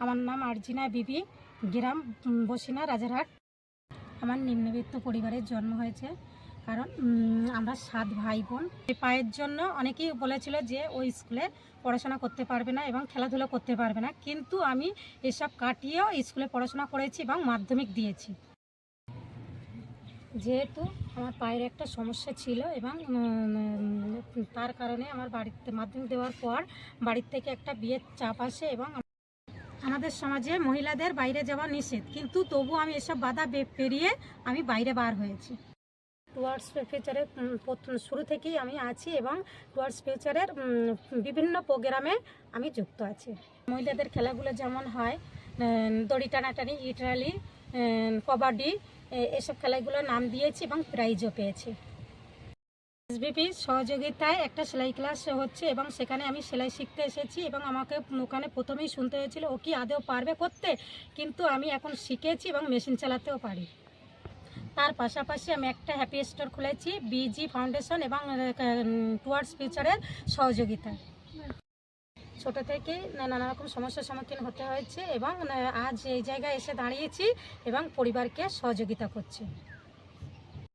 আমার নাম আরজিনা বিবি, গ্রাম বসিনা, রাজারহাট। আমার নিম্নবিত্ত পরিবারের জন্ম হয়েছে, কারণ আমরা 7 ভাই বোন। এই পায়ের জন্য অনেকেই বলেছিল যে ওই স্কুলে পড়াশোনা করতে পারবে না এবং খেলাধুলো করতে পারবে না, কিন্তু আমি এসব কাটিয়েও স্কুলে পড়াশোনা করেছি এবং মাধ্যমিক দিয়েছি। যেহেতু আমার পায়ের একটা সমস্যা ছিল এবং তার কারণে আমার বাড়িতে মাধ্যমিক দেওয়ার পর বাড়ির থেকে একটা বিয়ের চাপ আসে এবং আমাদের সমাজে মহিলাদের বাইরে যাওয়া নিষেধ, কিন্তু তবু আমি এসব বাধা পেরিয়ে আমি বাইরে বার হয়েছি। টুয়ার্ডস ফিউচারের শুরু থেকেই আমি আছি এবং টুয়ার্ডস ফিউচারের বিভিন্ন প্রোগ্রামে আমি যুক্ত আছি। মহিলাদের খেলাগুলো যেমন হয় দড়ি টানাটানি, ইট র্যালি, কবাডি, এসব খেলাগুলোর নাম দিয়েছি এবং প্রাইজও পেয়েছি। এসবিপির সহযোগিতায় একটা সেলাই ক্লাস হচ্ছে এবং সেখানে আমি সেলাই শিখতে এসেছি এবং আমাকে ওখানে প্রথমেই শুনতে হয়েছিল ও কি আদৌ পারবে করতে, কিন্তু আমি এখন শিখেছি এবং মেশিন চালাতেও পারি। তার পাশাপাশি আমি একটা হ্যাপি স্টোর খুলেছি বিজি ফাউন্ডেশন এবং টুয়ার্ডস ফিউচারের সহযোগিতায়। ছোট থেকে নানা রকম সমস্যার সম্মুখীন হতে হয়েছে এবং আজ এই জায়গায় এসে দাঁড়িয়েছি এবং পরিবারকে সহযোগিতা করছি।